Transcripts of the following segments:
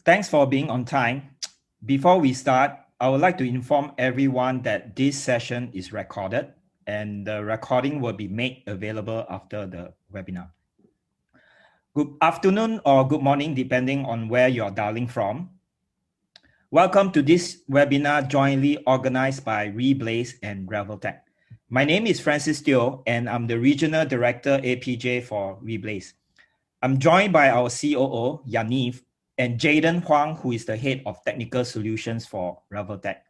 Thanks for being on time. Before we start, I would like to inform everyone that this session is recorded and the recording will be made available after the webinar. Good afternoon or good morning, depending on where you're dialing from. Welcome to this webinar jointly organized by Reblaze and Revel Tech. My name is Francis Teo and I'm the Regional Director APJ for Reblaze. I'm joined by our COO, Yaniv, and Jaden Huang, who is the Head of Technical Solutions for Revel Tech.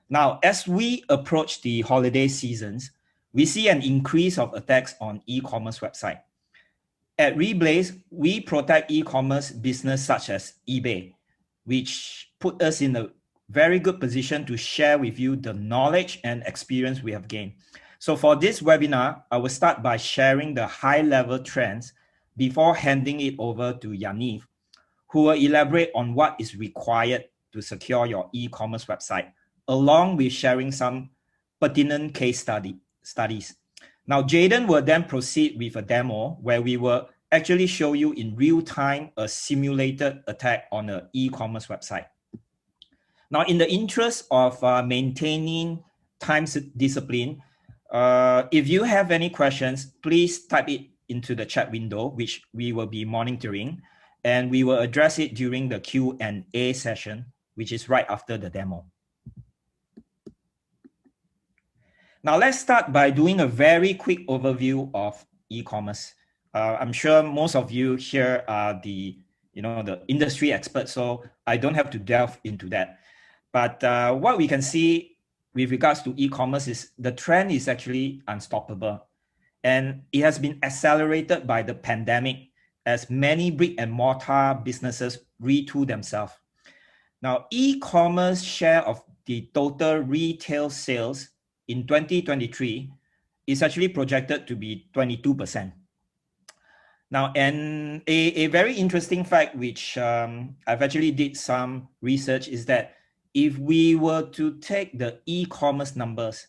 Now, as we approach the holiday seasons, we see an increase of attacks on e-commerce websites. At Reblaze, we protect e-commerce business such as eBay, which put us in a very good position to share with you the knowledge and experience we have gained. So for this webinar, I will start by sharing the high-level trends before handing it over to Yaniv, who will elaborate on what is required to secure your e-commerce website, along with sharing some pertinent case studies. Now, Jaden will then proceed with a demo where we will actually show you in real time a simulated attack on an e-commerce website. Now, in the interest of maintaining time discipline, if you have any questions, please type it into the chat window, which we will be monitoring, and we will address it during the Q&A session, which is right after the demo. Now, let's start by doing a very quick overview of e-commerce. I'm sure most of you here are the industry experts, so I don't have to delve into that. But what we can see with regards to e-commerce is the trend is actually unstoppable. And it has been accelerated by the pandemic as many brick and mortar businesses retool themselves. Now, e-commerce share of the total retail sales in 2023 is actually projected to be 22%. Now, and a very interesting fact, which I've actually did some research, is that if we were to take the e-commerce numbers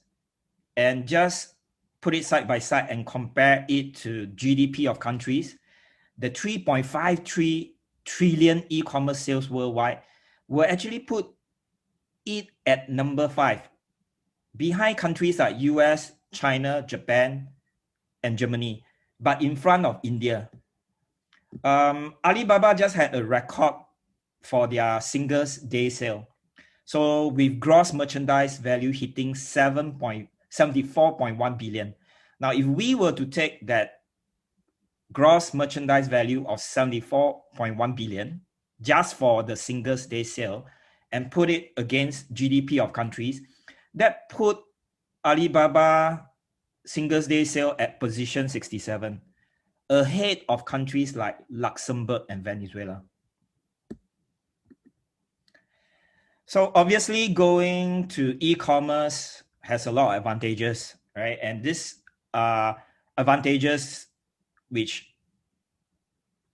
and just put it side by side and compare it to GDP of countries, the 3.53 trillion e-commerce sales worldwide will actually put it at number 5, behind countries like US, China, Japan, and Germany, but in front of India. Alibaba just had a record for their Singles Day sale. So with gross merchandise value hitting 74.1 billion. Now, if we were to take that gross merchandise value of 74.1 billion just for the Singles Day sale and put it against GDP of countries, that put Alibaba Singles Day sale at position 67, ahead of countries like Luxembourg and Venezuela. So obviously going to e-commerce has a lot of advantages, right? And these are advantages which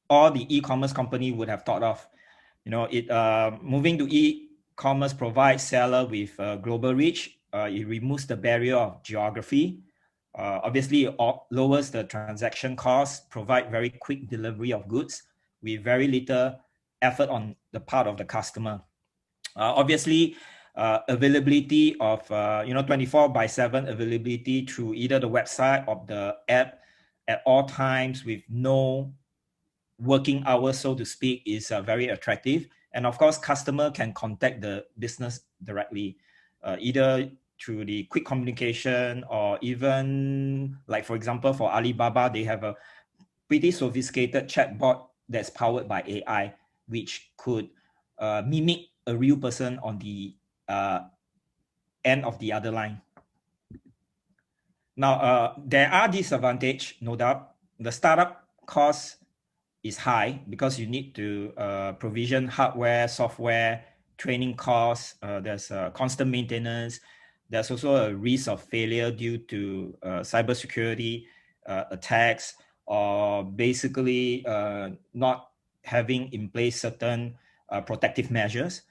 all the e-commerce company would have thought of. Moving to e-commerce provides seller with global reach. It removes the barrier of geography. Obviously, it lowers the transaction costs, provide very quick delivery of goods with very little effort on the part of the customer. Obviously, availability of 24/7 availability through either the website or the app at all times with no working hours, so to speak, is very attractive. And of course, customer can contact the business directly, either through the quick communication or even, like for example, for Alibaba, they have a pretty sophisticated chatbot that's powered by AI, which could mimic a real person on the end of the other line. Now, there are disadvantages, no doubt. The startup cost is high because you need to provision hardware, software, training costs. There's constant maintenance. There's also a risk of failure due to cybersecurity attacks, or basically not having in place certain protective measures.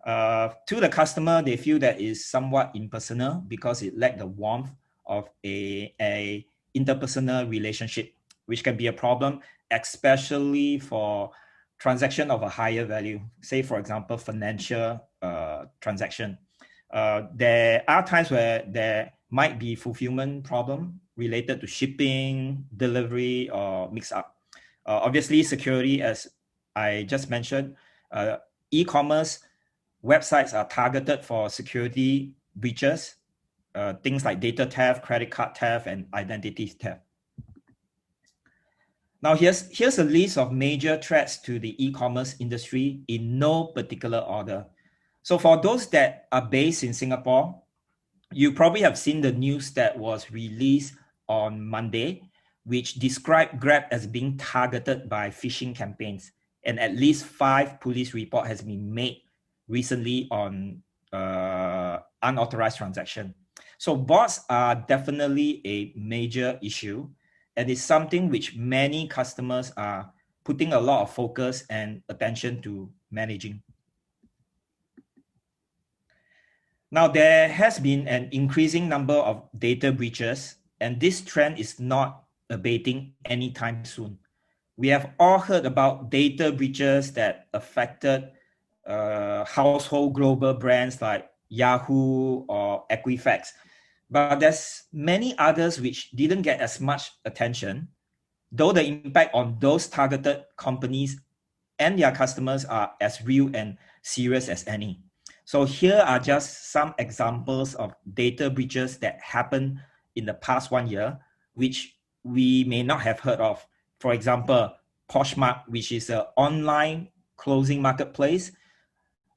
To the customer, they feel that is somewhat impersonal because it lacks the warmth of a interpersonal relationship, which can be a problem, especially for transaction of a higher value, say for example, financial transaction. There are times where there might be fulfillment problem related to shipping, delivery, or mix up. Obviously, security, as I just mentioned, e-commerce websites are targeted for security breaches, things like data theft, credit card theft, and identity theft. Now, here's a list of major threats to the e-commerce industry in no particular order. So for those that are based in Singapore, you probably have seen the news that was released on Monday, which described Grab as being targeted by phishing campaigns. And at least 5 police reports has been made recently on unauthorized transaction. So bots are definitely a major issue, and it's something which many customers are putting a lot of focus and attention to managing. Now, there has been an increasing number of data breaches, and this trend is not abating anytime soon. We have all heard about data breaches that affected household global brands like Yahoo or Equifax, but there's many others which didn't get as much attention, though the impact on those targeted companies and their customers are as real and serious as any. So here are just some examples of data breaches that happened in the past 1 year, which we may not have heard of. For example, Poshmark, which is an online clothing marketplace,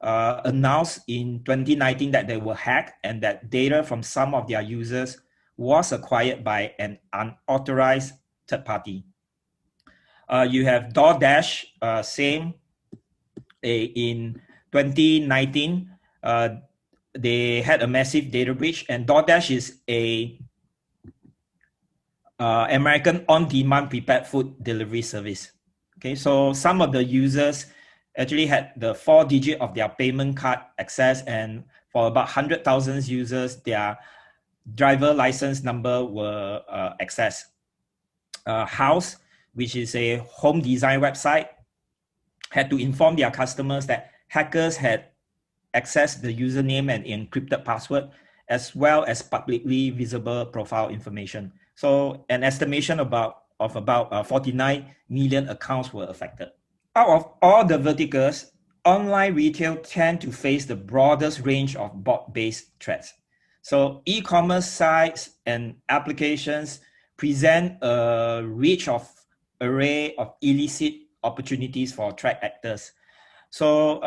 announced in 2019 that they were hacked and that data from some of their users was acquired by an unauthorized third party. You have DoorDash, same. In 2019, they had a massive data breach, and DoorDash is a American on-demand prepared food delivery service. Okay, so some of the users actually had the 4-digit of their payment card access, and for about 100,000 users, their driver license number were accessed. House, which is a home design website, had to inform their customers that hackers had accessed the username and encrypted password, as well as publicly visible profile information. So an estimation of about 49 million accounts were affected. Out of all the verticals, online retail tend to face the broadest range of bot-based threats. So e-commerce sites and applications present a rich array of illicit opportunities for threat actors. So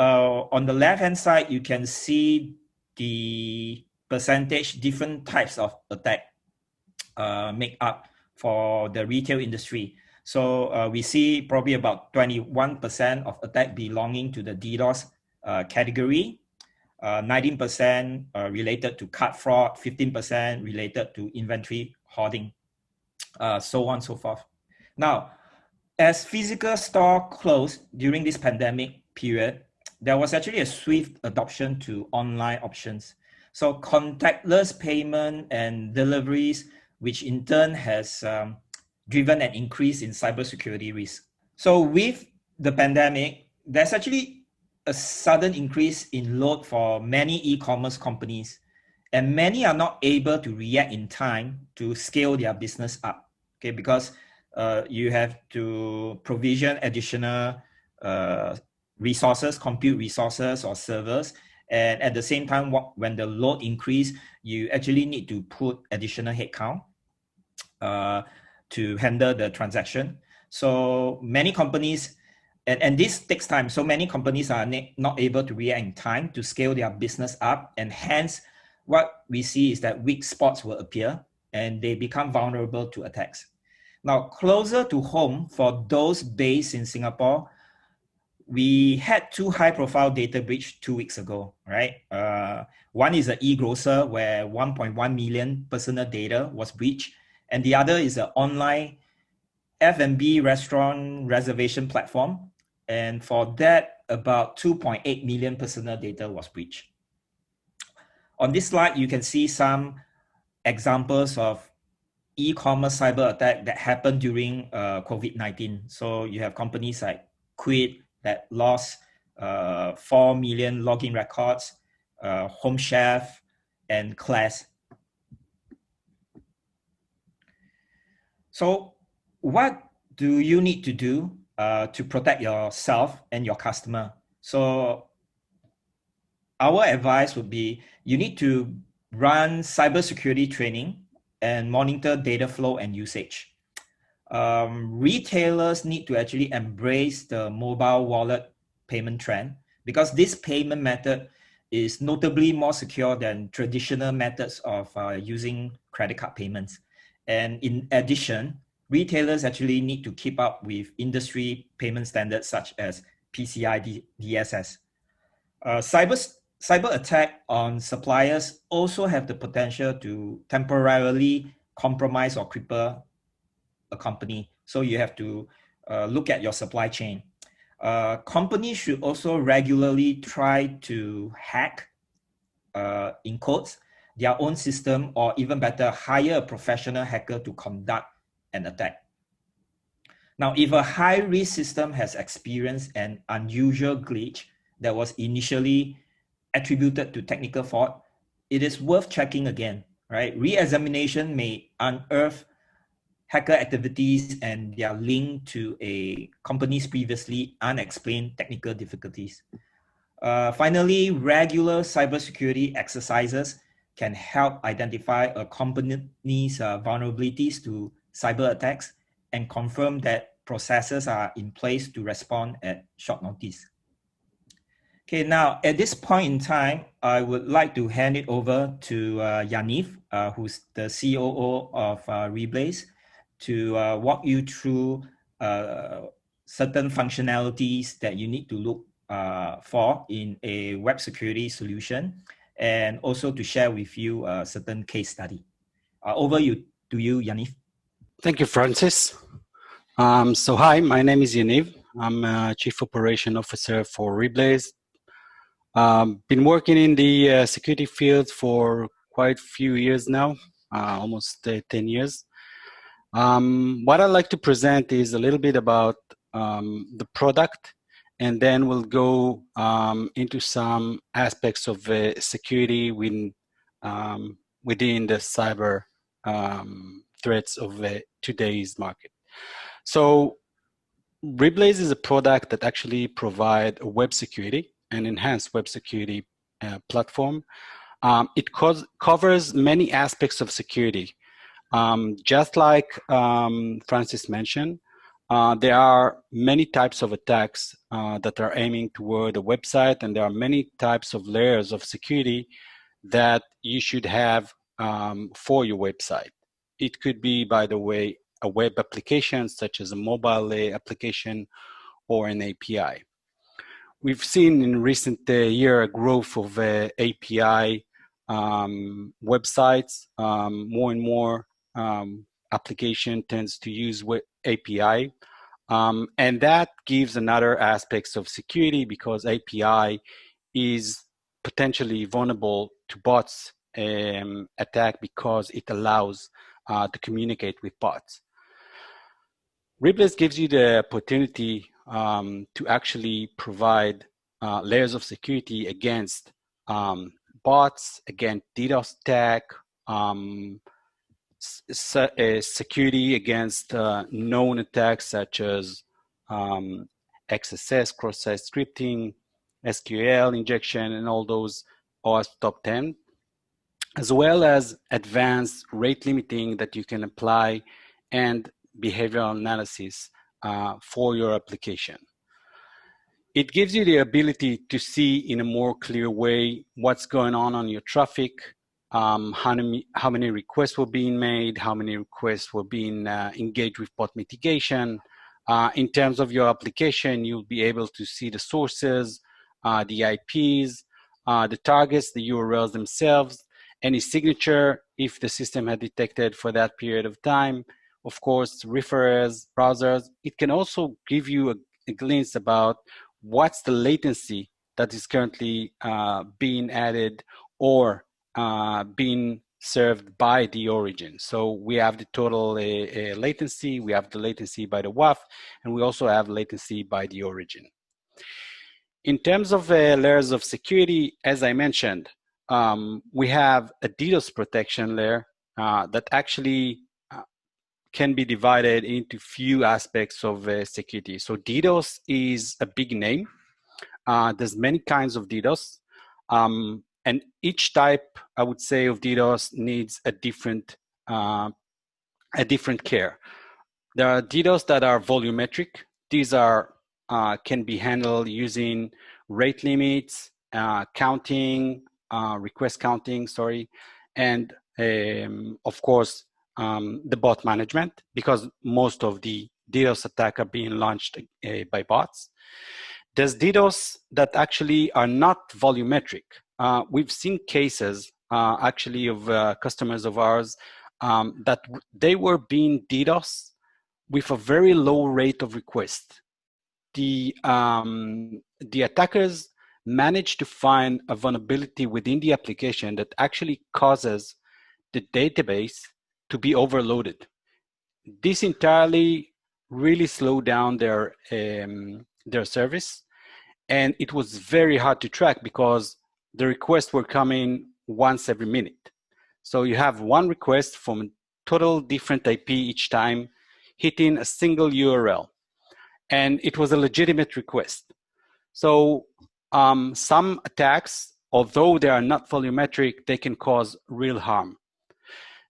on the left-hand side, you can see the percentage different types of attack make up for the retail industry. So we see probably about 21% of attack belonging to the DDoS category, 19% related to card fraud, 15% related to inventory hoarding, so on and so forth. Now, as physical store closed during this pandemic period, there was actually a swift adoption to online options. So contactless payment and deliveries, which in turn has driven an increase in cybersecurity risk. So with the pandemic, there's actually a sudden increase in load for many e-commerce companies, and many are not able to react in time to scale their business up. Okay, because you have to provision additional resources, compute resources or servers. And at the same time, when the load increase, you actually need to put additional headcount to handle the transaction. So many companies, and this takes time. So many companies are not able to react in time to scale their business up. And hence, what we see is that weak spots will appear and they become vulnerable to attacks. Now, closer to home, for those based in Singapore, we had 2 high-profile data breach 2 weeks ago, right? One is an e-grocer where 1.1 million personal data was breached, and the other is an online F&B restaurant reservation platform, and for that, about 2.8 million personal data was breached. On this slide, you can see some examples of e-commerce cyber attack that happened during COVID-19. So you have companies like Quid, that lost 4 million login records, Home Chef, and Class. So what do you need to do to protect yourself and your customer? So our advice would be you need to run cybersecurity training and monitor data flow and usage. Retailers need to actually embrace the mobile wallet payment trend because this payment method is notably more secure than traditional methods of using credit card payments. And in addition, retailers actually need to keep up with industry payment standards such as PCI DSS. Cyber attack on suppliers also have the potential to temporarily compromise or cripple a company. So you have to look at your supply chain. Companies should also regularly try to hack, in quotes, their own system, or even better, hire a professional hacker to conduct an attack. Now, if a high-risk system has experienced an unusual glitch that was initially attributed to technical fault, it is worth checking again, right? Re-examination may unearth hacker activities and they are linked to a company's previously unexplained technical difficulties. Finally, regular cybersecurity exercises can help identify a company's vulnerabilities to cyber attacks and confirm that processes are in place to respond at short notice. Okay, now at this point in time, I would like to hand it over to Yaniv, who's the COO of Reblaze, to walk you through certain functionalities that you need to look for in a web security solution, and also to share with you a certain case study. Over to you, Yaniv. Thank you, Francis. So hi, my name is Yaniv. I'm Chief Operation Officer for Reblaze. Been working in the security field for quite a few years now, almost 10 years. What I'd like to present is a little bit about the product, and then we'll go into some aspects of security within the cyber threats of today's market. So Reblaze is a product that actually provides a web security, an enhanced web security platform. It covers many aspects of security. Just like Francis mentioned, there are many types of attacks that are aiming toward a website, and there are many types of layers of security that you should have for your website. It could be, by the way, a web application such as a mobile application or an API. We've seen in recent year a growth of API websites. More and more application tends to use API, and that gives another aspects of security because API is potentially vulnerable to bots attack because it allows to communicate with bots. Reblaze gives you the opportunity to actually provide layers of security against bots, against DDoS attack, security against known attacks such as XSS, cross-site scripting, SQL injection, and all those OWASP top 10, as well as advanced rate limiting that you can apply and behavioral analysis for your application. It gives you the ability to see in a more clear way what's going on your traffic, how many requests were being made, how many requests were being engaged with bot mitigation. In terms of your application, you'll be able to see the sources, the IPs, the targets, the URLs themselves, any signature if the system had detected for that period of time. Of course, referrers, browsers. It can also give you a glimpse about what's the latency that is currently being added or being served by the origin. So we have the total latency, we have the latency by the WAF, and we also have latency by the origin. In terms of layers of security, as I mentioned, we have a DDoS protection layer that actually can be divided into few aspects of security. So DDoS is a big name. There's many kinds of DDoS. And each type, I would say, of DDoS needs a different care. There are DDoS that are volumetric. These are can be handled using rate limits, counting, request counting, sorry, and of course, the bot management, because most of the DDoS attacks are being launched by bots. There's DDoS that actually are not volumetric. We've seen cases actually of customers of ours that they were being DDoS with a very low rate of request. The attackers managed to find a vulnerability within the application that actually causes the database to be overloaded. This entirely really slowed down their service, and it was very hard to track because the requests were coming once every minute. So you have one request from a total different IP each time, hitting a single URL, and it was a legitimate request. So some attacks, although they are not volumetric, they can cause real harm.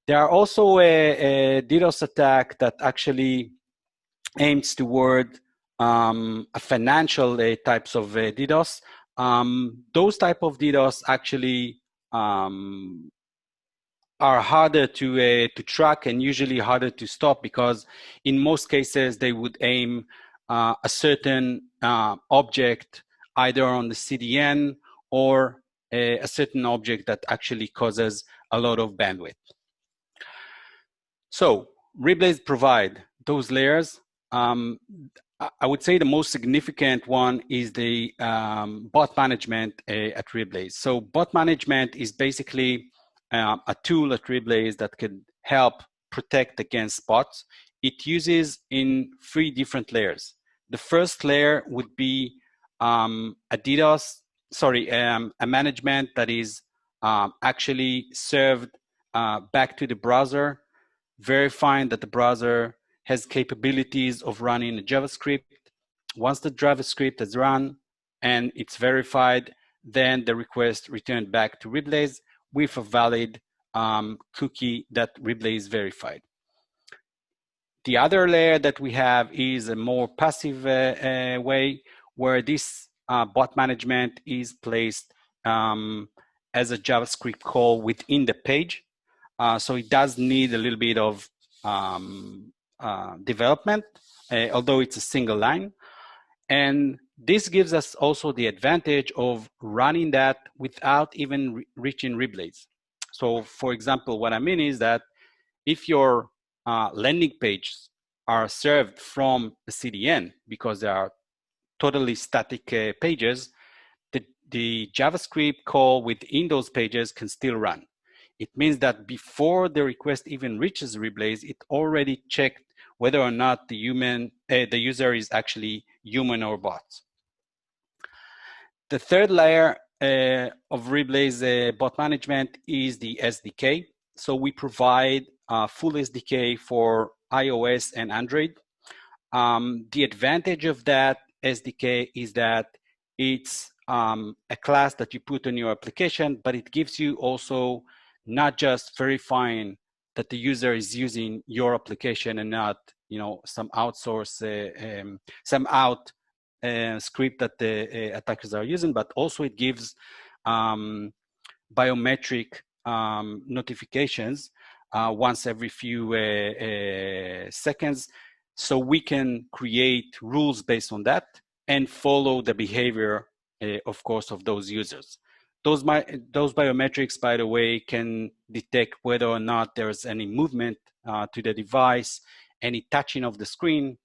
There are also a DDoS attack that actually aims toward a financial types of DDoS. Those type of DDoS actually are harder to track and usually harder to stop, because in most cases they would aim a certain object either on the CDN or a certain object that actually causes a lot of bandwidth. So Reblaze provide those layers. I would say the most significant one is the bot management at Reblaze. So bot management is basically a tool at Reblaze that can help protect against bots. It uses in 3 different layers. The first layer would be a management that is actually served back to the browser, verifying that the browser has capabilities of running a JavaScript. Once the JavaScript is run and it's verified, then the request returned back to Reblaze with a valid cookie that Reblaze verified. The other layer that we have is a more passive way, where this bot management is placed as a JavaScript call within the page. So it does need a little bit of development, although it's a single line. And this gives us also the advantage of running that without even reaching Reblaze. So for example, what I mean is that if your landing pages are served from a CDN, because they are totally static pages, the JavaScript call within those pages can still run. It means that before the request even reaches Reblaze, it already checked whether or not the user is actually human or bot. The third layer of Reblaze bot management is the SDK. So we provide a full SDK for iOS and Android. The advantage of that SDK is that it's a class that you put on your application, but it gives you also not just verifying that the user is using your application and not, some outsource, script that the attackers are using, but also it gives biometric notifications once every few seconds, so we can create rules based on that and follow the behavior, of course, of those users. Those biometrics, by the way, can detect whether or not there's any movement to the device, any touching of the screen,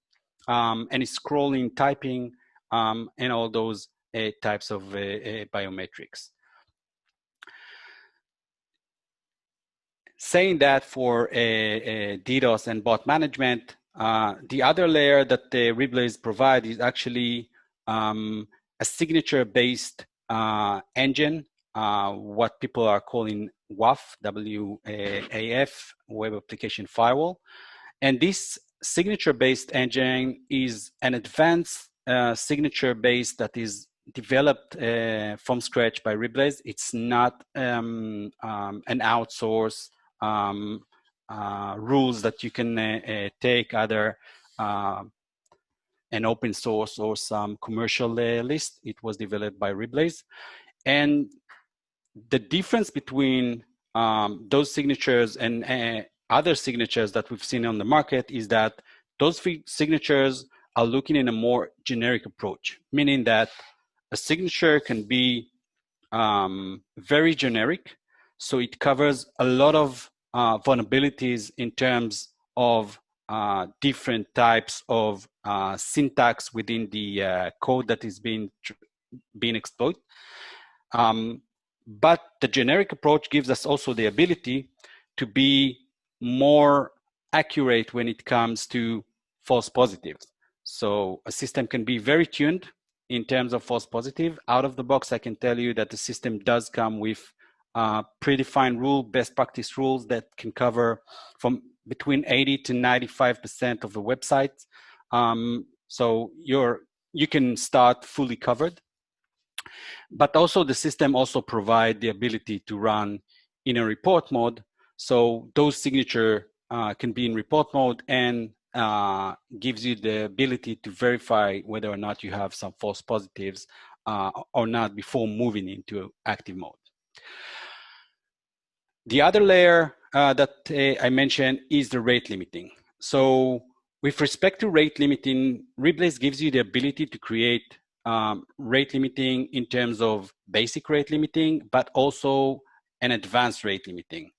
any scrolling, typing, and all those types of biometrics. Saying that for DDoS and bot management, the other layer that the Reblaze provide is actually a signature-based engine, what people are calling WAF, W-A-F, Web Application Firewall. And this signature-based engine is an advanced signature-based that is developed from scratch by Reblaze. It's not an outsource rules that you can take either an open source or some commercial list. It was developed by Reblaze. And the difference between those signatures and other signatures that we've seen on the market is that those signatures are looking in a more generic approach, meaning that a signature can be very generic. So it covers a lot of vulnerabilities in terms of different types of syntax within the code that is being exploited. But the generic approach gives us also the ability to be more accurate when it comes to false positives. So a system can be very tuned in terms of false positive. Out of the box, I can tell you that the system does come with predefined rule, best practice rules that can cover from between 80 to 95% of the websites. So you can start fully covered. But also the system also provide the ability to run in a report mode. So those signature can be in report mode and gives you the ability to verify whether or not you have some false positives or not before moving into active mode. The other layer that I mentioned is the rate limiting. So with respect to rate limiting, Reblaze gives you the ability to create rate limiting in terms of basic rate limiting, but also an advanced rate limiting.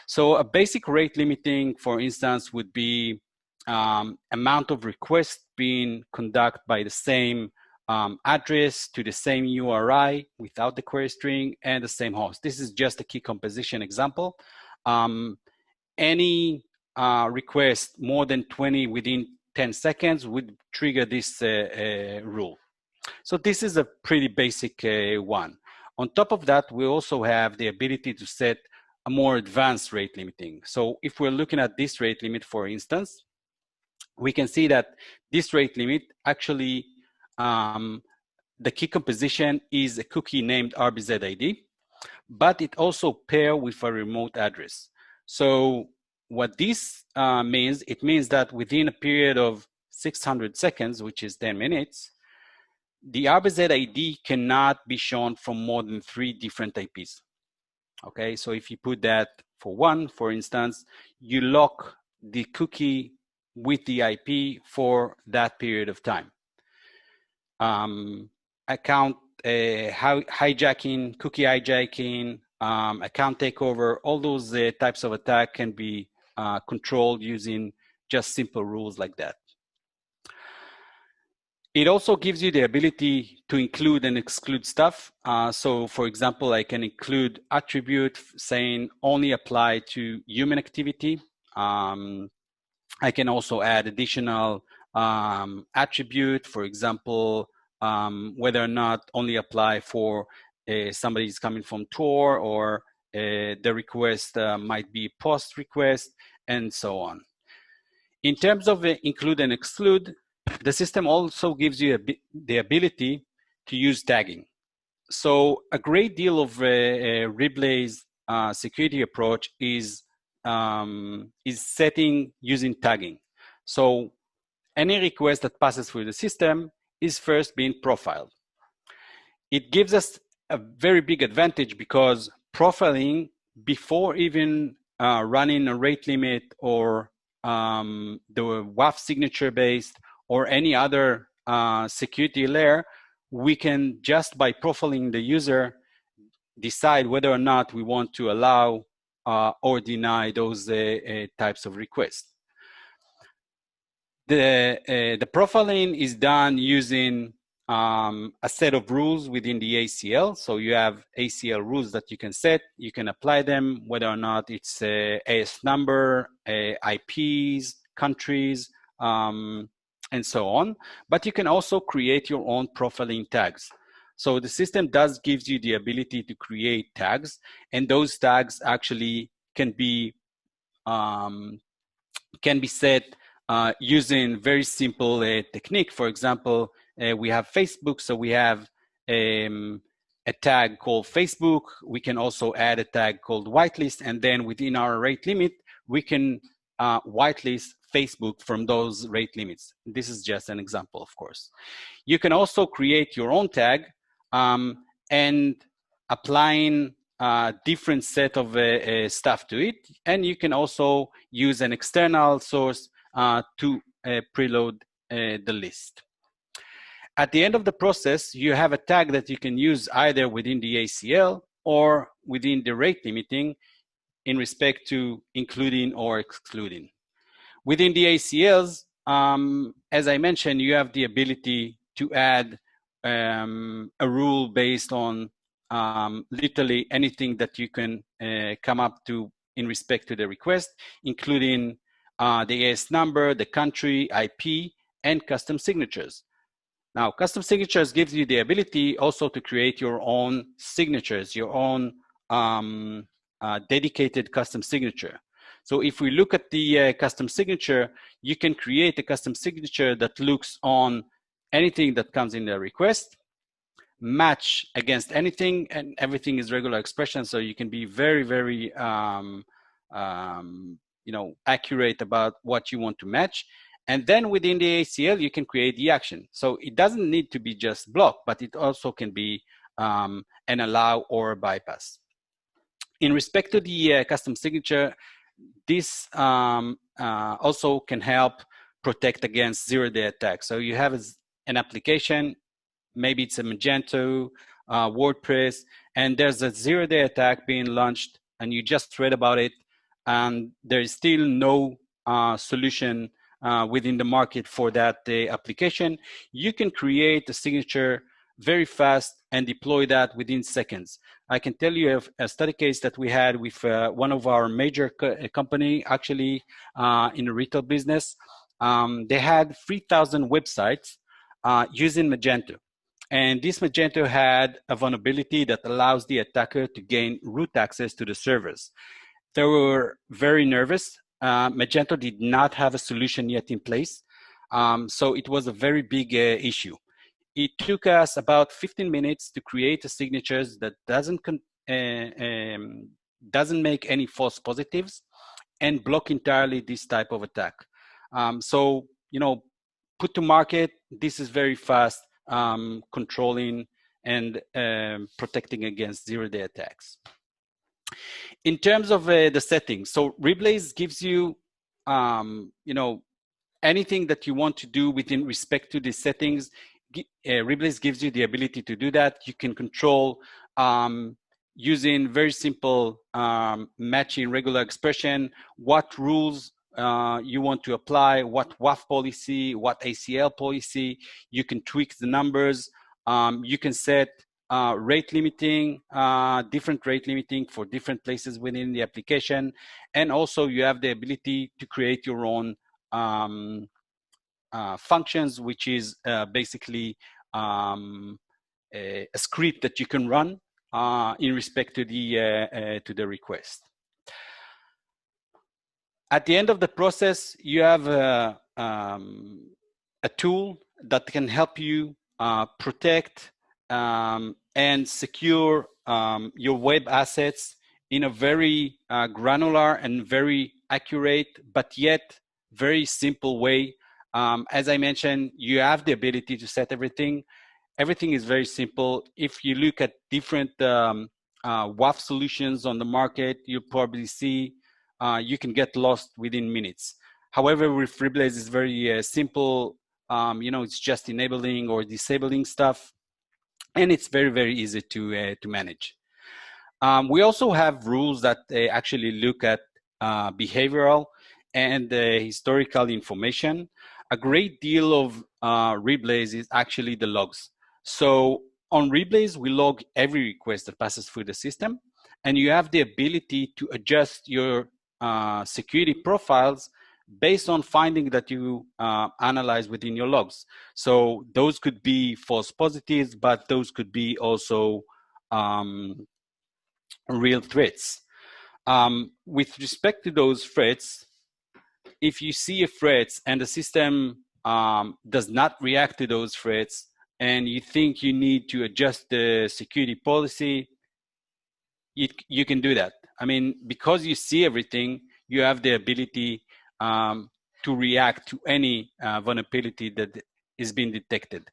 So a basic rate limiting, for instance, would be amount of requests being conducted by the same address to the same URI without the query string and the same host. This is just a key composition example. Any request more than 20 within 10 seconds would trigger this rule. So this is a pretty basic one. On top of that, we also have the ability to set a more advanced rate limiting. So if we're looking at this rate limit, for instance, we can see that this rate limit actually, the key composition is a cookie named RBZID, but it also pairs with a remote address. So what this means, it means that within a period of 600 seconds, which is 10 minutes, the RBZID cannot be shown from more than 3 different IPs. Okay, so if you put that for one, for instance, you lock the cookie with the IP for that period of time. Account hijacking, cookie hijacking, account takeover, all those types of attack can be controlled using just simple rules like that. It also gives you the ability to include and exclude stuff. So for example, I can include attribute saying only apply to human activity. I can also add additional attribute, for example, whether or not only apply for somebody is coming from Tor, or the request might be post request, and so on. In terms of include and exclude, the system also gives you the ability to use tagging. So a great deal of Reblaze security approach is setting using tagging. So any request that passes through the system is first being profiled. It gives us a very big advantage because profiling before even running a rate limit or the WAF signature based or any other security layer, we can just by profiling the user decide whether or not we want to allow or deny those types of requests. The profiling is done using a set of rules within the ACL. So you have ACL rules that you can set. You can apply them, whether or not it's AS number, IPs, countries, and so on. But you can also create your own profiling tags. So the system does gives you the ability to create tags, and those tags actually can be set using very simple technique. For example, we have Facebook, so we have a tag called Facebook. We can also add a tag called whitelist, and then within our rate limit, we can whitelist Facebook from those rate limits. This is just an example, of course. You can also create your own tag and applying different set of stuff to it, and you can also use an external source to preload the list. At the end of the process, you have a tag that you can use either within the ACL or within the rate limiting in respect to including or excluding. Within the ACLs, as I mentioned, you have the ability to add a rule based on literally anything that you can come up to in respect to the request, including the AS number, the country, IP, and custom signatures. Now, custom signatures gives you the ability also to create your own signatures, your own dedicated custom signature. So if we look at the custom signature, you can create a custom signature that looks on anything that comes in the request, match against anything, and everything is regular expression. So you can be very, very accurate about what you want to match. And then within the ACL, you can create the action. So it doesn't need to be just block, but it also can be an allow or a bypass. In respect to the custom signature, this also can help protect against zero-day attacks. So you have an application, maybe it's a Magento, WordPress, and there's a zero-day attack being launched, and you just read about it, and there is still no solution within the market for that application. You can create a signature very fast and deploy that within seconds. I can tell you a study case that we had with one of our major company, actually in the retail business. They had 3,000 websites using Magento. And this Magento had a vulnerability that allows the attacker to gain root access to the servers. They were very nervous. Magento did not have a solution yet in place. So it was a very big issue. It took us about 15 minutes to create a signatures that doesn't make any false positives and block entirely this type of attack. So, put to market, this is very fast, controlling and protecting against zero-day attacks. In terms of the settings, so Reblaze gives you, anything that you want to do within respect to the settings. Reblaze gives you the ability to do that. You can control using very simple matching regular expression, what rules you want to apply, what WAF policy, what ACL policy. You can tweak the numbers. You can set rate limiting, different rate limiting for different places within the application. And also you have the ability to create your own functions, which is basically a script that you can run in respect to the request. At the end of the process, you have a tool that can help you protect and secure your web assets in a very granular and very accurate, but yet very simple way. As I mentioned, you have the ability to set everything. Everything is very simple. If you look at different WAF solutions on the market, you'll probably see you can get lost within minutes. However, with Reblaze, it's very simple. It's just enabling or disabling stuff, and it's very, very easy to manage. We also have rules that actually look at behavioral and historical information. A great deal of Reblaze is actually the logs. So on Reblaze, we log every request that passes through the system, and you have the ability to adjust your security profiles based on findings that you analyze within your logs. So those could be false positives, but those could be also real threats. With respect to those threats, if you see a threat and the system does not react to those threats, and you think you need to adjust the security policy, you can do that. I mean, because you see everything, you have the ability to react to any vulnerability that is being detected.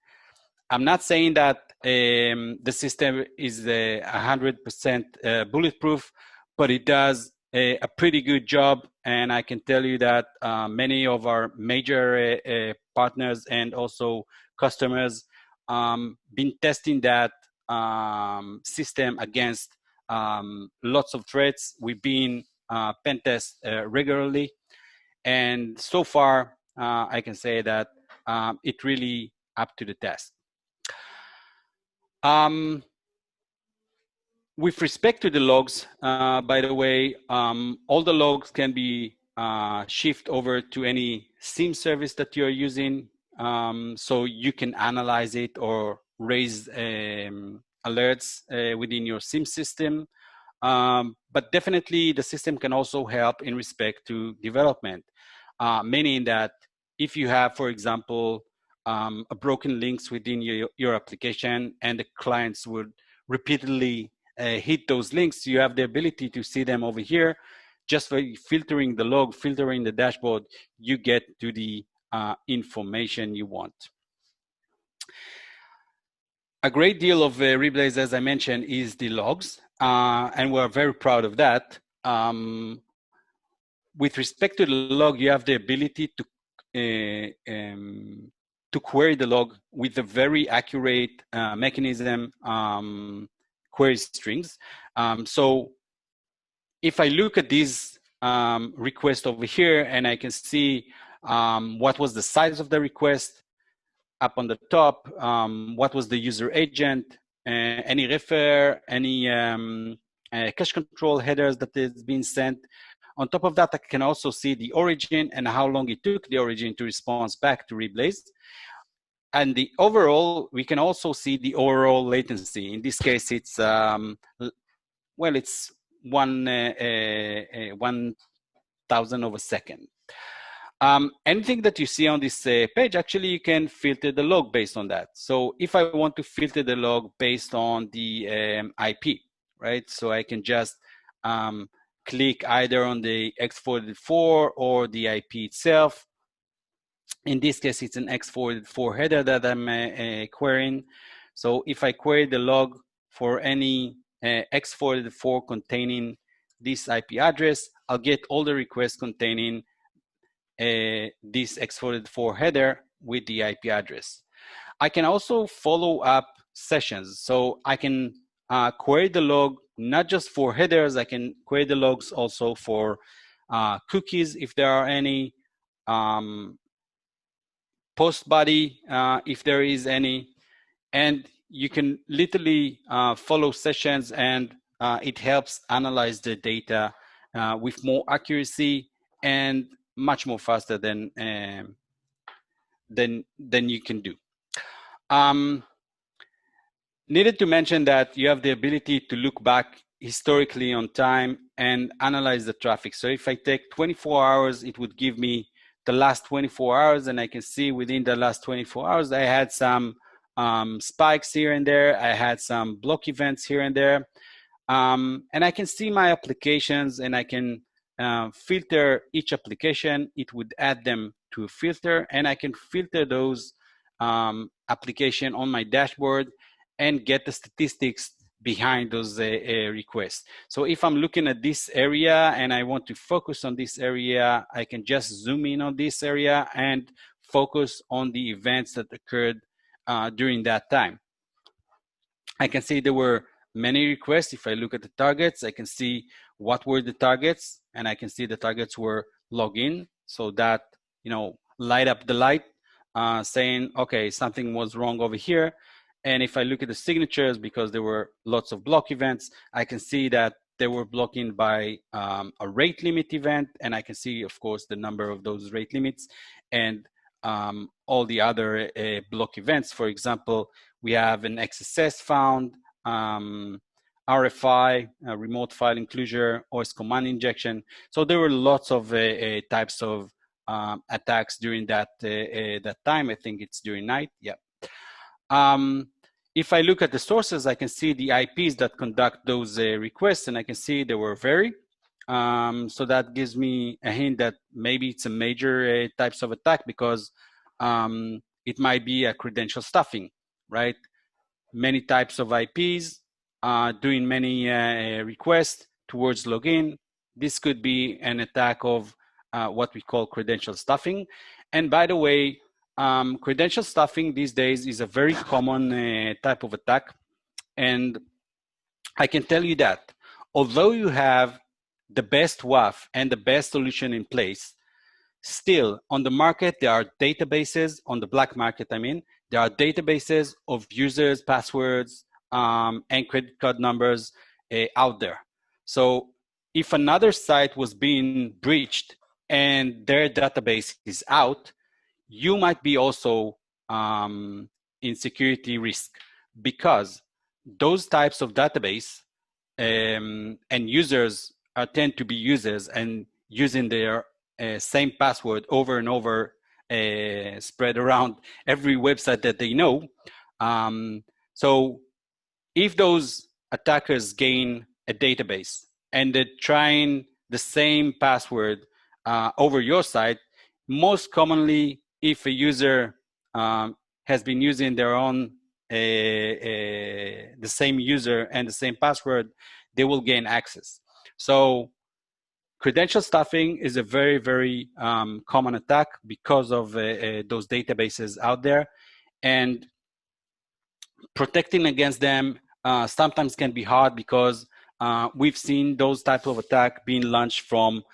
I'm not saying that the system is 100% bulletproof, but it does a pretty good job. And I can tell you that many of our major partners and also customers been testing that system against lots of threats. We've been pen test regularly. And so far, I can say that it really up to the test. With respect to the logs, by the way, all the logs can be shift over to any SIEM service that you're using, so you can analyze it or raise alerts within your SIEM system. But definitely the system can also help in respect to development, meaning that if you have, for example, a broken links within your application and the clients would repeatedly hit those links, you have the ability to see them over here. Just by filtering the log, filtering the dashboard, you get to the information you want. A great deal of Reblaze, as I mentioned, is the logs, and we're very proud of that. With respect to the log, you have the ability to query the log with a very accurate mechanism, query strings. So if I look at this request over here, and I can see what was the size of the request up on the top, what was the user agent, any refer, any cache control headers that is being sent. On top of that, I can also see the origin and how long it took the origin to respond back to Reblaze. And the overall, we can also see the overall latency. In this case, it's, well, it's 1,000 of a second. Anything that you see on this page, actually, you can filter the log based on that. So if I want to filter the log based on the IP, right? So I can just click either on the X404 or the IP itself. In this case, it's an X404 header that I'm querying. So if I query the log for any X404 containing this IP address, I'll get all the requests containing this X404 header with the IP address. I can also follow up sessions. So I can query the log, not just for headers, I can query the logs also for cookies, if there are any, post body, if there is any, and you can literally follow sessions, and it helps analyze the data with more accuracy and much more faster than you can do. Needed to mention that you have the ability to look back historically on time and analyze the traffic. So if I take 24 hours, it would give me the last 24 hours, and I can see within the last 24 hours, I had some spikes here and there. I had some block events here and there. And I can see my applications, and I can filter each application. It would add them to a filter, and I can filter those application on my dashboard and get the statistics behind those requests. So if I'm looking at this area and I want to focus on this area, I can just zoom in on this area and focus on the events that occurred during that time. I can see there were many requests. If I look at the targets, I can see what were the targets, and I can see the targets were login. So that, light up the light saying, okay, something was wrong over here. And if I look at the signatures, because there were lots of block events, I can see that they were blocking by a rate limit event, and I can see, of course, the number of those rate limits and all the other block events. For example, we have an XSS found, RFI, remote file inclosure, OS command injection. So there were lots of types of attacks during that that time. I think it's during night. Yeah. If I look at the sources, I can see the IPs that conduct those requests, and I can see they were vary. So that gives me a hint that maybe it's a major types of attack, because it might be a credential stuffing, right? Many types of IPs doing many requests towards login. This could be an attack of what we call credential stuffing. And by the way, credential stuffing these days is a very common type of attack. And I can tell you that although you have the best WAF and the best solution in place, still on the market, there are databases, on the black market, I mean, there are databases of users, passwords, and credit card numbers out there. So if another site was being breached and their database is out, you might be also in security risk, because those types of database and users tend to be users and using their same password over and over, spread around every website that they know. So if those attackers gain a database and they're trying the same password over your site, most commonly, if a user has been using their own the same user and the same password, they will gain access. So credential stuffing is a very, very common attack because of those databases out there, and protecting against them sometimes can be hard, because we've seen those type of attack being launched from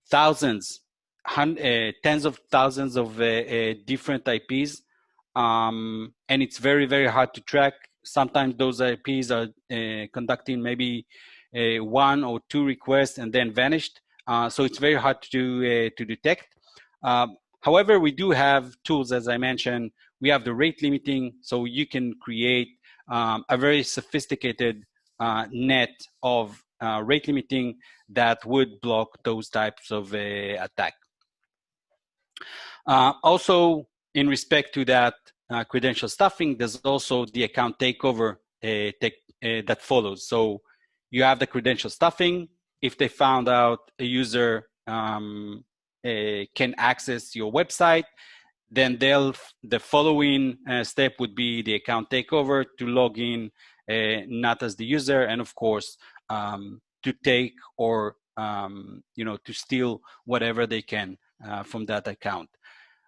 thousands, tens of thousands of different IPs, and it's very, very hard to track. Sometimes those IPs are conducting maybe one or two requests and then vanished. So it's very hard to detect. However, we do have tools, as I mentioned. We have the rate limiting, so you can create a very sophisticated net of rate limiting that would block those types of attack. Also, in respect to that credential stuffing, there's also the account takeover that follows. So you have the credential stuffing. If they found out a user can access your website, then the following step would be the account takeover to log in, not as the user, and of course to take or to steal whatever they can from that account.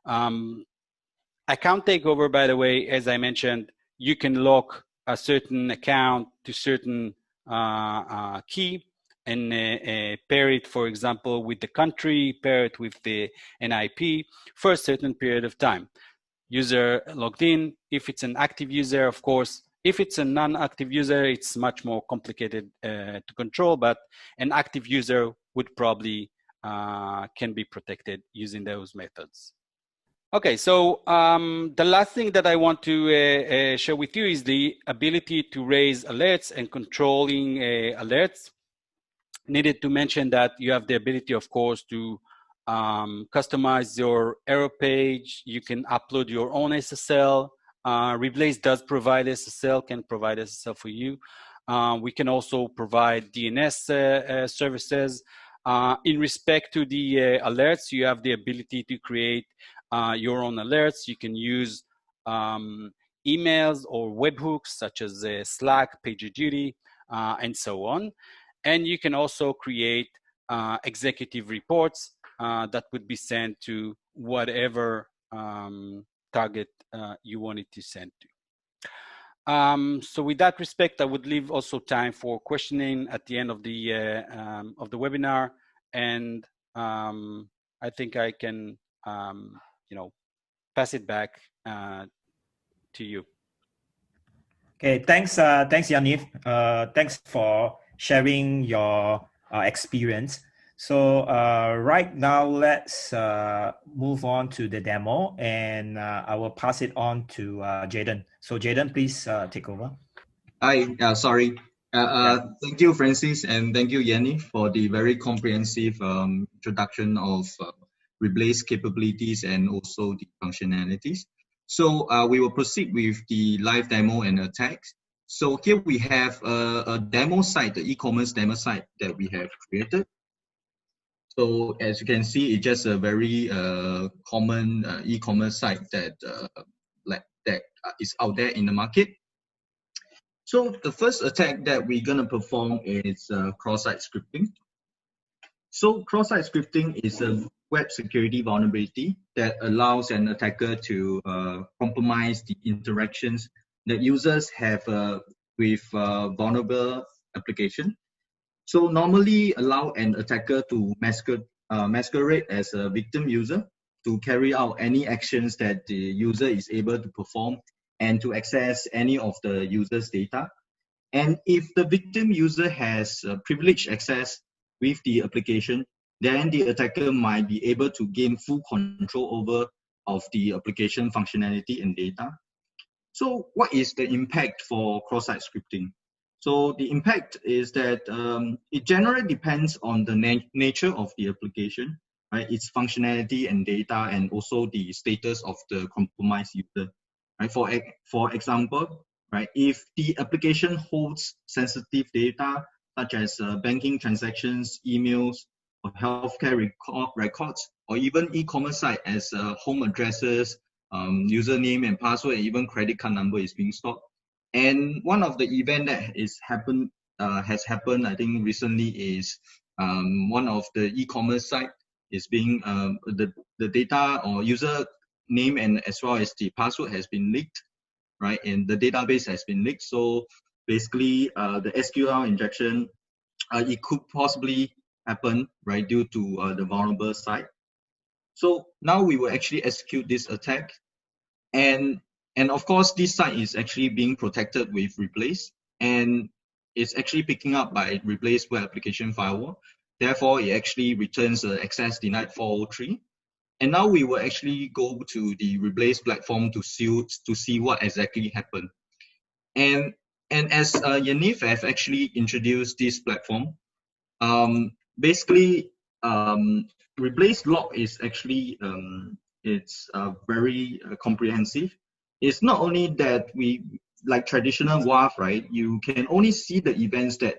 Account takeover, by the way, as I mentioned, you can lock a certain account to certain key and pair it, for example, with the country, pair it with an IP for a certain period of time. User logged in. If it's an active user, of course. If it's a non-active user, it's much more complicated to control, but an active user would probably can be protected using those methods. Okay, so the last thing that I want to share with you is the ability to raise alerts and controlling alerts. Needed to mention that you have the ability, of course, to customize your error page. You can upload your own SSL. Reblaze does provide SSL, can provide SSL for you. We can also provide DNS services. In respect to the alerts, you have the ability to create your own alerts. You can use emails or webhooks such as Slack, PagerDuty, and so on. And you can also create executive reports that would be sent to whatever target you want it to send to. So with that respect, I would leave also time for questioning at the end of the webinar, and I think I can pass it back to you. Okay, thanks Yaniv. Thanks for sharing your experience. So right now, let's move on to the demo, and I will pass it on to Jaden. So Jaden, please take over. Hi, sorry. Thank you, Francis, and thank you, Yanni, for the very comprehensive introduction of Reblaze capabilities and also the functionalities. So we will proceed with the live demo and attacks. So here we have a demo site, the e-commerce demo site that we have created. So as you can see, it's just a very common e-commerce site that is out there in the market. So the first attack that we're going to perform is cross-site scripting. So cross-site scripting is a web security vulnerability that allows an attacker to compromise the interactions that users have with vulnerable application. So normally allow an attacker to masquerade as a victim user to carry out any actions that the user is able to perform and to access any of the user's data. And if the victim user has privileged access with the application, then the attacker might be able to gain full control over of the application functionality and data. So what is the impact for cross-site scripting? So the impact is that it generally depends on the nature of the application, right? Its functionality and data, and also the status of the compromised user. Right? For example, right, if the application holds sensitive data such as banking transactions, emails, or healthcare records, or even e-commerce site as home addresses, username and password, and even credit card number is being stored. And one of the event that has happened, I think recently, is one of the e-commerce site is being the data or user name and as well as the password has been leaked, right? And the database has been leaked. So basically, the SQL injection, it could possibly happen, right, due to the vulnerable site. So now we will actually execute this attack, and of course, this site is actually being protected with Reblaze, and it's actually picking up by Reblaze web application firewall. Therefore, it actually returns access denied 403. And now we will actually go to the Reblaze platform to see what exactly happened. And as Yaniv have actually introduced this platform, basically Reblaze log is actually it's very comprehensive. It's not only that we, like traditional WAF, right? You can only see the events that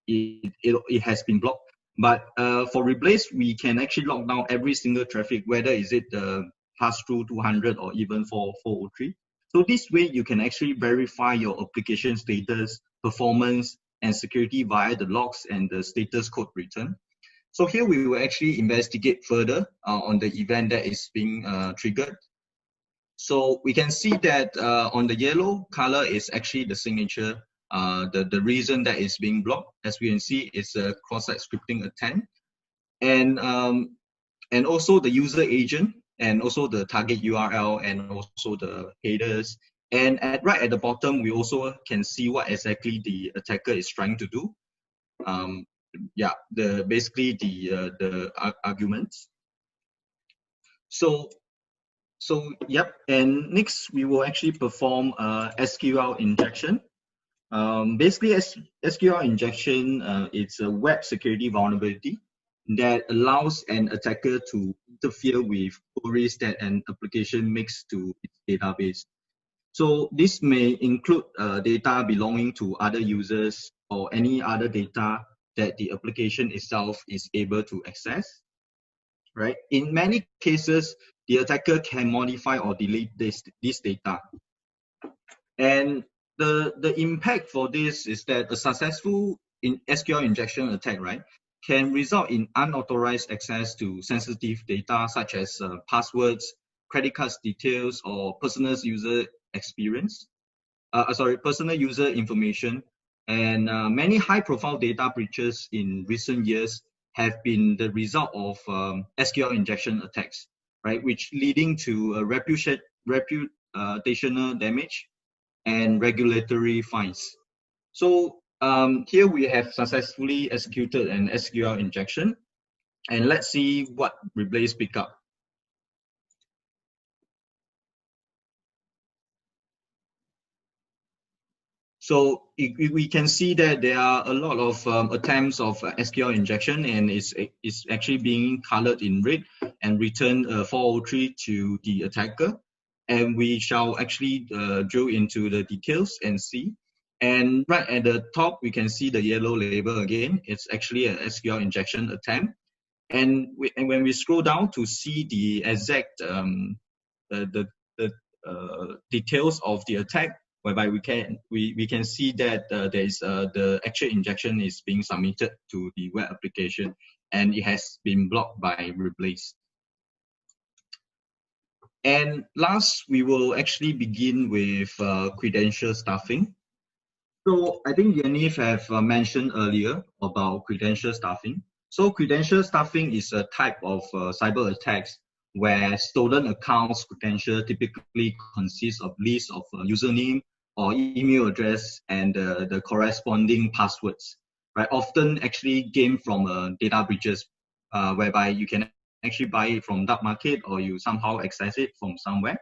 it has been blocked. But for Reblaze, we can actually log down every single traffic, whether is it the pass-through 200 or even for 403. So this way, you can actually verify your application status, performance, and security via the logs and the status code return. So here we will actually investigate further on the event that is being triggered. So we can see that on the yellow color is actually the signature, the reason that is being blocked. As we can see, it's a cross-site scripting attempt, and also the user agent, and also the target URL, and also the headers. And right at the bottom, we also can see what exactly the attacker is trying to do. Yeah, basically the arguments. So yep, and next we will actually perform SQL injection. Basically, SQL injection, it's a web security vulnerability that allows an attacker to interfere with queries that an application makes to its database. So this may include data belonging to other users or any other data that the application itself is able to access, right? In many cases, the attacker can modify or delete this data. And the impact for this is that a successful SQL injection attack, right, can result in unauthorized access to sensitive data such as passwords, credit cards details, or personal user experience. Personal user information. And many high-profile data breaches in recent years have been the result of SQL injection attacks, right, which leading to reputational damage and regulatory fines. So here we have successfully executed an SQL injection, and let's see what Reblaze pick up. So we can see that there are a lot of attempts of SQL injection, and it's actually being colored in red and return 403 to the attacker. And we shall actually drill into the details and see. And right at the top, we can see the yellow label again. It's actually an SQL injection attempt. And when we scroll down to see the exact details of the attack, whereby we can see that there is the actual injection is being submitted to the web application, and it has been blocked by Reblaze. And last, we will actually begin with credential stuffing. So I think Yaniv have mentioned earlier about credential stuffing. So credential stuffing is a type of cyber attacks where stolen accounts credential typically consists of lists of username or email address and the corresponding passwords, right? Often actually gained from data breaches, whereby you can actually buy it from dark market or you somehow access it from somewhere.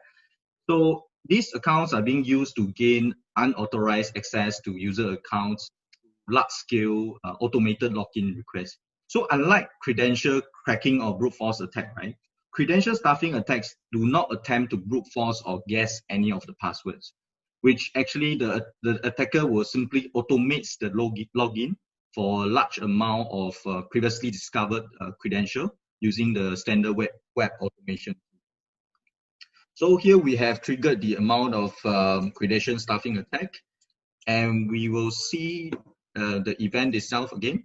So these accounts are being used to gain unauthorized access to user accounts, large-scale automated login requests. So unlike credential cracking or brute force attack, right? Credential stuffing attacks do not attempt to brute force or guess any of the passwords, which actually the attacker will simply automates the login for a large amount of previously discovered credential using the standard web automation. So here we have triggered the amount of credential stuffing attack, and we will see the event itself again.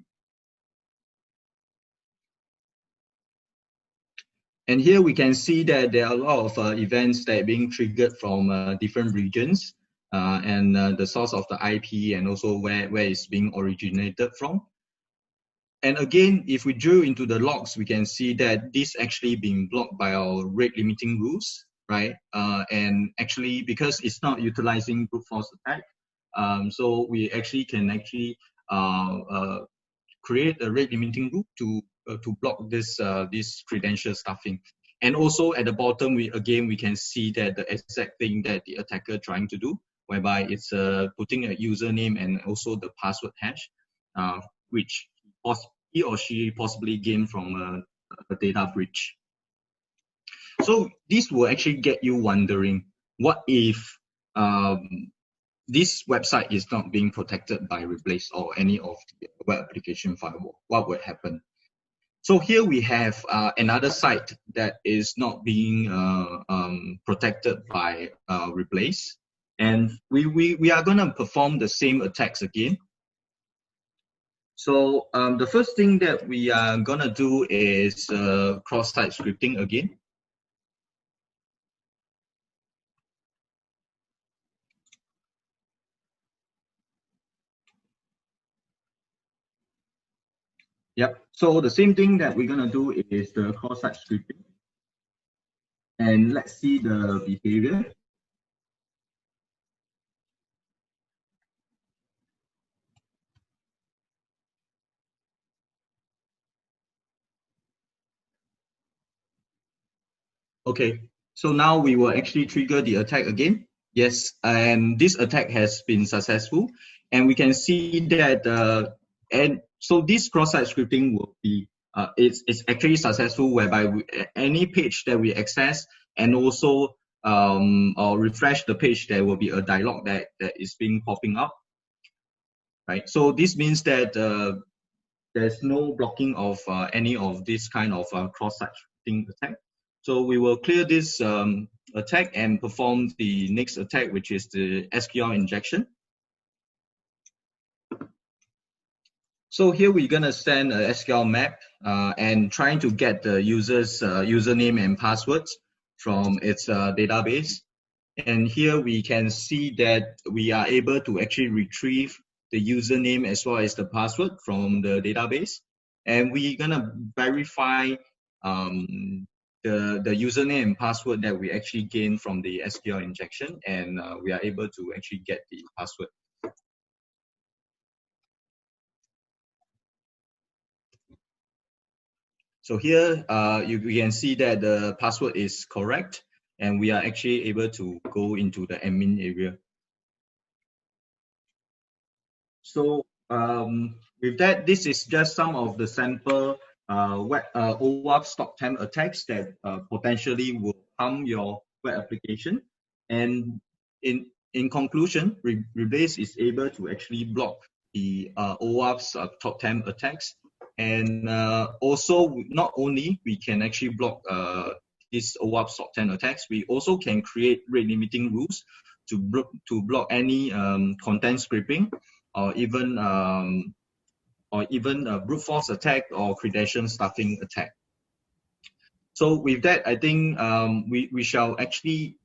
And here we can see that there are a lot of events that are being triggered from different regions and the source of the IP and also where it's being originated from. And again, if we drill into the logs, we can see that this actually being blocked by our rate limiting rules, right? And actually, because it's not utilizing brute force attack, so we actually can create a rate limiting rule to block this credential stuffing. And also at the bottom, we can see that the exact thing that the attacker trying to do, whereby it's putting a username and also the password hash, which he or she possibly gained from a data breach. So this will actually get you wondering, what if this website is not being protected by Reblaze or any of the web application firewall? What would happen? So here we have another site that is not being protected by Reblaze, and we are going to perform the same attacks again. So the first thing that we are going to do is cross-site scripting again. Yep. So the same thing that we're going to do is the cross-site scripting. And let's see the behavior. Okay, so now we will actually trigger the attack again. Yes, and this attack has been successful. And we can see that, and so this cross-site scripting will be, it's actually successful, whereby any page that we access and also or refresh the page, there will be a dialog that is being popping up, right? So this means that there's no blocking of any of this kind of cross-site scripting attack. So we will clear this attack and perform the next attack, which is the SQL injection. So here we're going to send a SQL map and trying to get the user's username and passwords from its database. And here we can see that we are able to actually retrieve the username as well as the password from the database. And we're going to verify the username and password that we actually gained from the SQL injection, and we are able to actually get the password. So here you can see that the password is correct, and we are actually able to go into the admin area. So with that, this is just some of the sample OAuth stock temp attacks that potentially will harm your web application. And in conclusion, Reblaze is able to actually block the OAuth's top 10 attacks. And also, not only we can actually block these OAuth top 10 attacks, we also can create rate limiting rules to block any content scraping, or even brute force attack or credential stuffing attack. So with that, I think we shall actually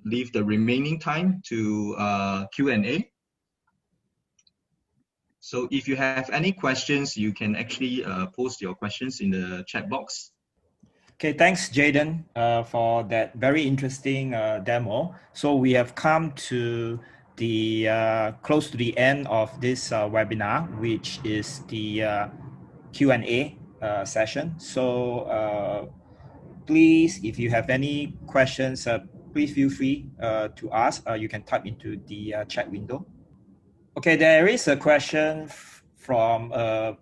leave the remaining time to Q&A. So if you have any questions, you can actually post your questions in the chat box. Okay, thanks, Jaden, for that very interesting demo. So we have come to the close to the end of this webinar, which is the Q&A session. So please, if you have any questions, please feel free to ask. You can type into the chat window. Okay, there is a question from a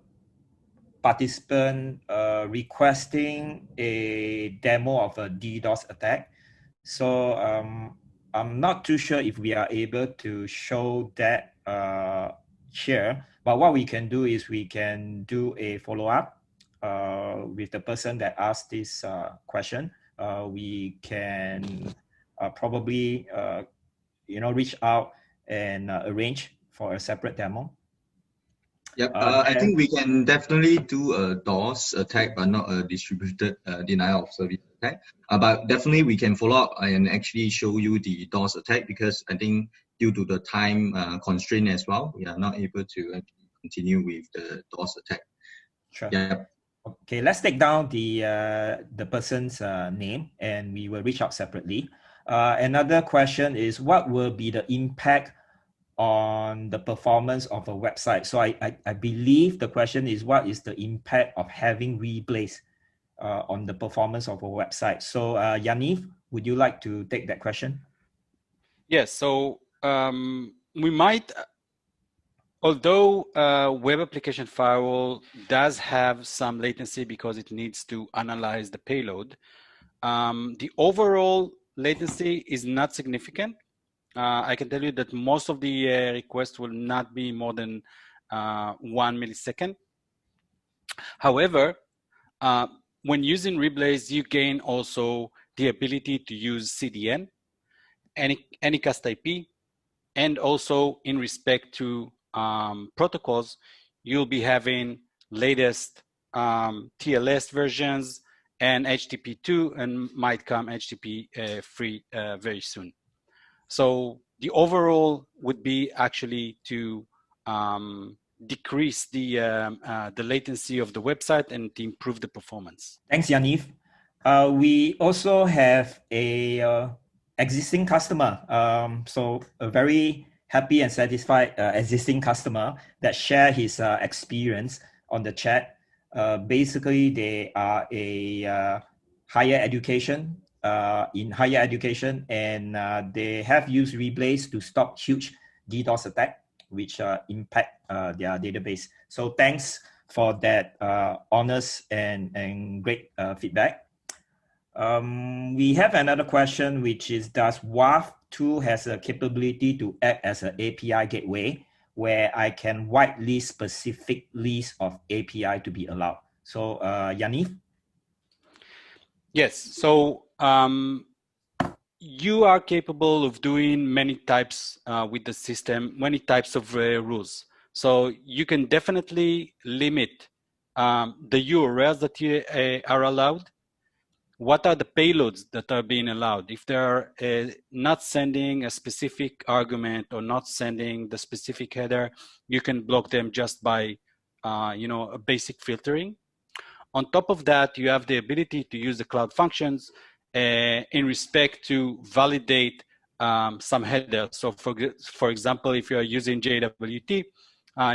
participant requesting a demo of a DDoS attack. So I'm not too sure if we are able to show that here, but what we can do is we can do a follow-up with the person that asked this question. We can probably reach out and arrange for a separate demo. Yep, I think we can definitely do a DOS attack, but not a distributed denial of service attack. But definitely we can follow up and actually show you the DOS attack, because I think due to the time constraint as well, we are not able to actually continue with the DOS attack. Sure. Yep. Okay, let's take down the person's name, and we will reach out separately. Another question is, what will be the impact on the performance of a website? So I believe the question is, what is the impact of having Reblaze on the performance of a website? So Yaniv, would you like to take that question? Yes, so we might, although web application firewall does have some latency because it needs to analyze the payload, the overall latency is not significant. I can tell you that most of the requests will not be more than 1 millisecond. However, when using Reblaze, you gain also the ability to use CDN, Anycast IP, and also in respect to protocols, you'll be having latest TLS versions and HTTP2, and might come HTTP3 very soon. So the overall would be actually to decrease the latency of the website and to improve the performance. Thanks, Yaniv. We also have a existing customer. So a very happy and satisfied existing customer that share his experience on the chat. Basically, they are a higher education, in higher education, and they have used Reblaze to stop huge DDoS attack, which impact their database. So thanks for that honest and great feedback. We have another question, which is, does WAF tool has a capability to act as an API gateway where I can whitelist specific list of API to be allowed? So Yaniv? Yes, so you are capable of doing many types with the system, many types of rules. So you can definitely limit the URLs that you are allowed. What are the payloads that are being allowed? If they're not sending a specific argument or not sending the specific header, you can block them just by a basic filtering. On top of that, you have the ability to use the cloud functions in respect to validate some headers. So for example, if you're using JWT,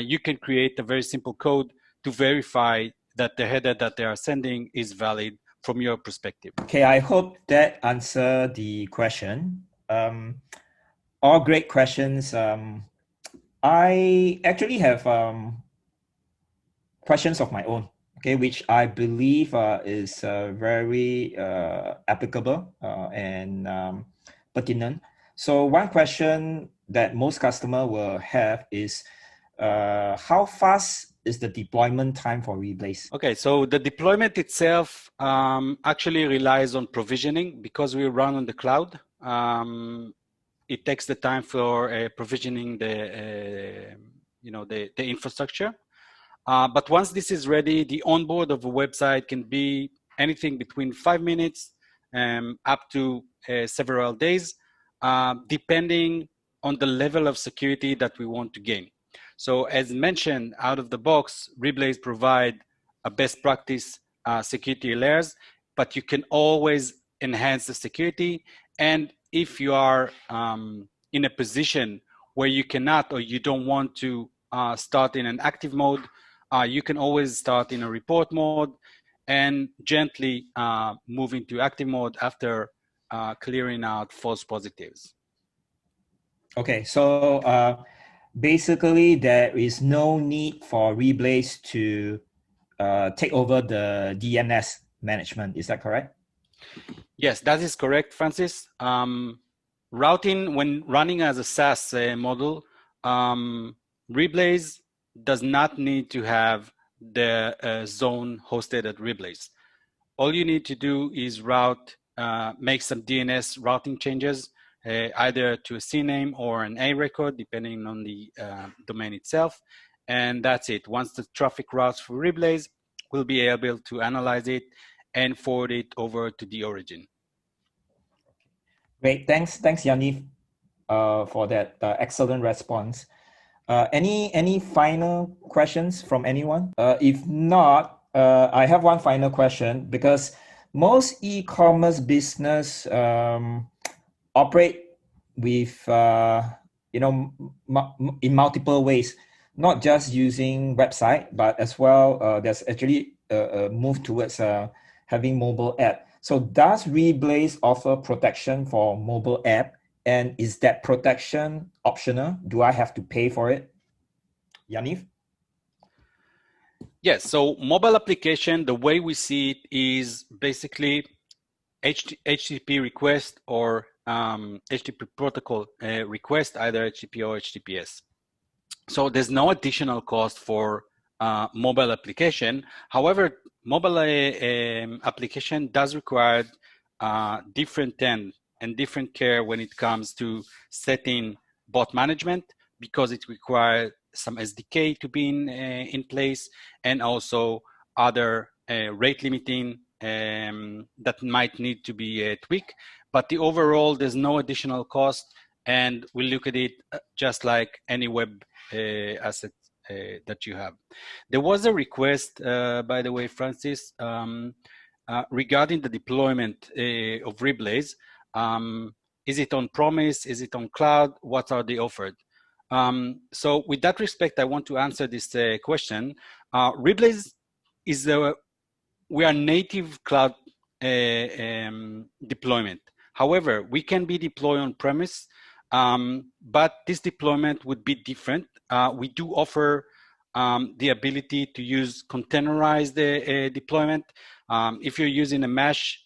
you can create a very simple code to verify that the header that they are sending is valid from your perspective. Okay, I hope that answered the question. All great questions. I actually have questions of my own, okay, which I believe is very applicable and pertinent. So one question that most customer will have is how fast is the deployment time for Reblaze? Okay, so the deployment itself actually relies on provisioning because we run on the cloud. It takes the time for provisioning the infrastructure. But once this is ready, the onboard of a website can be anything between 5 minutes up to several days, depending on the level of security that we want to gain. So as mentioned, out of the box, Reblaze provide a best practice security layers, but you can always enhance the security. And if you are in a position where you cannot or you don't want to start in an active mode, you can always start in a report mode and gently move into active mode after clearing out false positives. Okay, so basically there is no need for Reblaze to take over the DNS management. Is that correct? Yes, that is correct, Francis. Routing, when running as a SaaS model, Reblaze does not need to have the zone hosted at Reblaze. All you need to do is route, make some DNS routing changes, either to a CNAME or an A record, depending on the domain itself. And that's it. Once the traffic routes for Reblaze, we'll be able to analyze it and forward it over to the origin. Great, thanks Yaniv for that excellent response. Any final questions from anyone? If not, I have one final question, because most e-commerce business operate with in multiple ways, not just using website, but as well there's actually a move towards having mobile app. So does Reblaze offer protection for mobile app? And is that protection optional? Do I have to pay for it? Yaniv? Yes, so mobile application, the way we see it is basically HTTP request or HTTP protocol request, either HTTP or HTTPS. So there's no additional cost for mobile application. However, mobile application does require different tend and different care when it comes to setting bot management, because it requires some SDK to be in place, and also other rate limiting that might need to be tweaked. But the overall, there's no additional cost, and we look at it just like any web asset that you have. There was a request, by the way, Francis, regarding the deployment of Reblaze. Is it on premise? Is it on cloud? What are they offered? So with that respect, I want to answer this question. Reblaze is we are native cloud deployment. However, we can be deployed on premise, but this deployment would be different. We do offer the ability to use containerized deployment. If you're using a mesh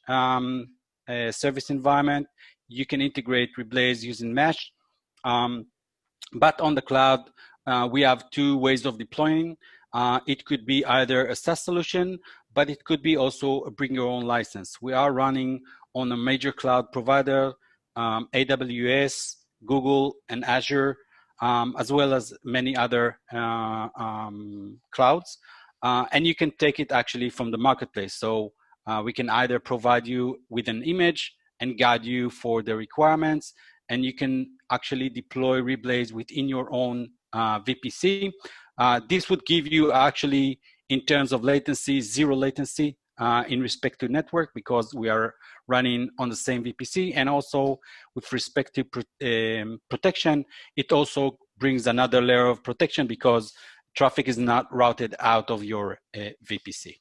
service environment, you can integrate Reblaze using mesh. But on the cloud, we have two ways of deploying. It could be either a SaaS solution, but it could be also a bring your own license. We are running on a major cloud provider, AWS, Google, and Azure, as well as many other clouds. And you can take it actually from the marketplace. So we can either provide you with an image and guide you for the requirements, and you can actually deploy Reblaze within your own VPC. This would give you actually, in terms of latency, zero latency in respect to network, because we are running on the same VPC. And also with respect to protection, it also brings another layer of protection, because traffic is not routed out of your VPC.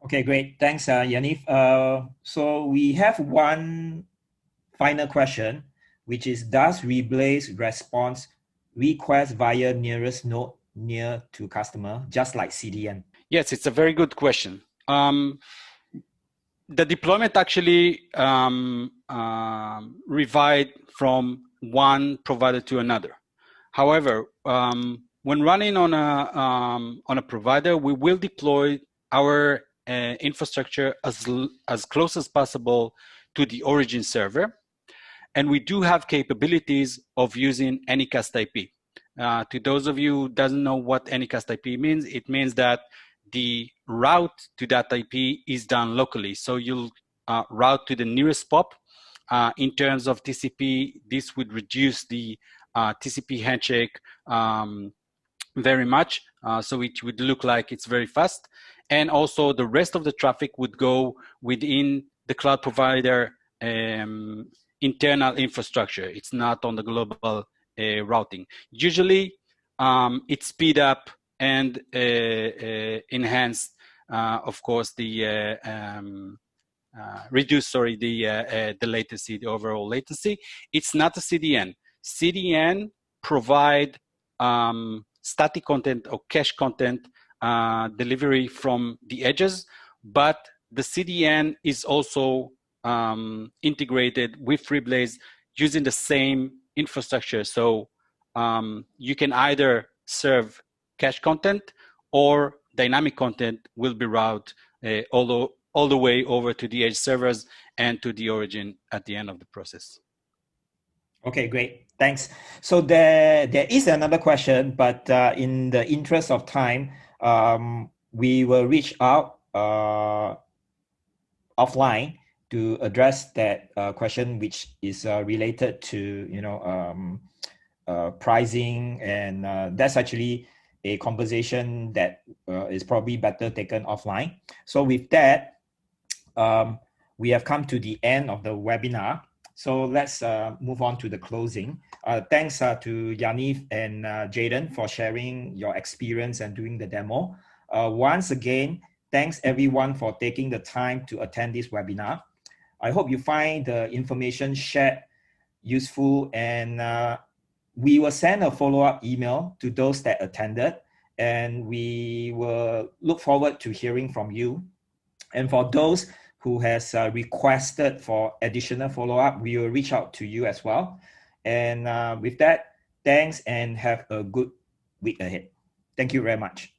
Okay, great. Thanks, Yaniv. So we have one final question, which is, does Reblaze response request via nearest node near to customer, just like CDN? Yes, it's a very good question. The deployment actually revived from one provider to another. However, when running on a provider, we will deploy our infrastructure as close as possible to the origin server. And we do have capabilities of using Anycast IP. To those of you who doesn't know what Anycast IP means, it means that the route to that IP is done locally. So you'll route to the nearest POP. In terms of TCP, this would reduce the TCP handshake very much. So it would look like it's very fast. And also the rest of the traffic would go within the cloud provider internal infrastructure. It's not on the global routing. Usually it's speed up and enhance, of course, the reduce, the latency, the overall latency. It's not a CDN. CDN provide static content or cache content delivery from the edges, but the CDN is also integrated with Reblaze using the same infrastructure. So you can either serve cache content or dynamic content will be routed all the way over to the edge servers and to the origin at the end of the process. Okay, great. Thanks. So there is another question, but in the interest of time, we will reach out offline to address that question, which is related to pricing, and that's actually a conversation that is probably better taken offline. So with that, we have come to the end of the webinar. So let's move on to the closing. Thanks to Yaniv and Jaden for sharing your experience and doing the demo. Once again, thanks everyone for taking the time to attend this webinar. I hope you find the information shared useful, and we will send a follow-up email to those that attended, and we will look forward to hearing from you. And for those who has requested for additional follow-up, we will reach out to you as well. And with that, thanks and have a good week ahead. Thank you very much.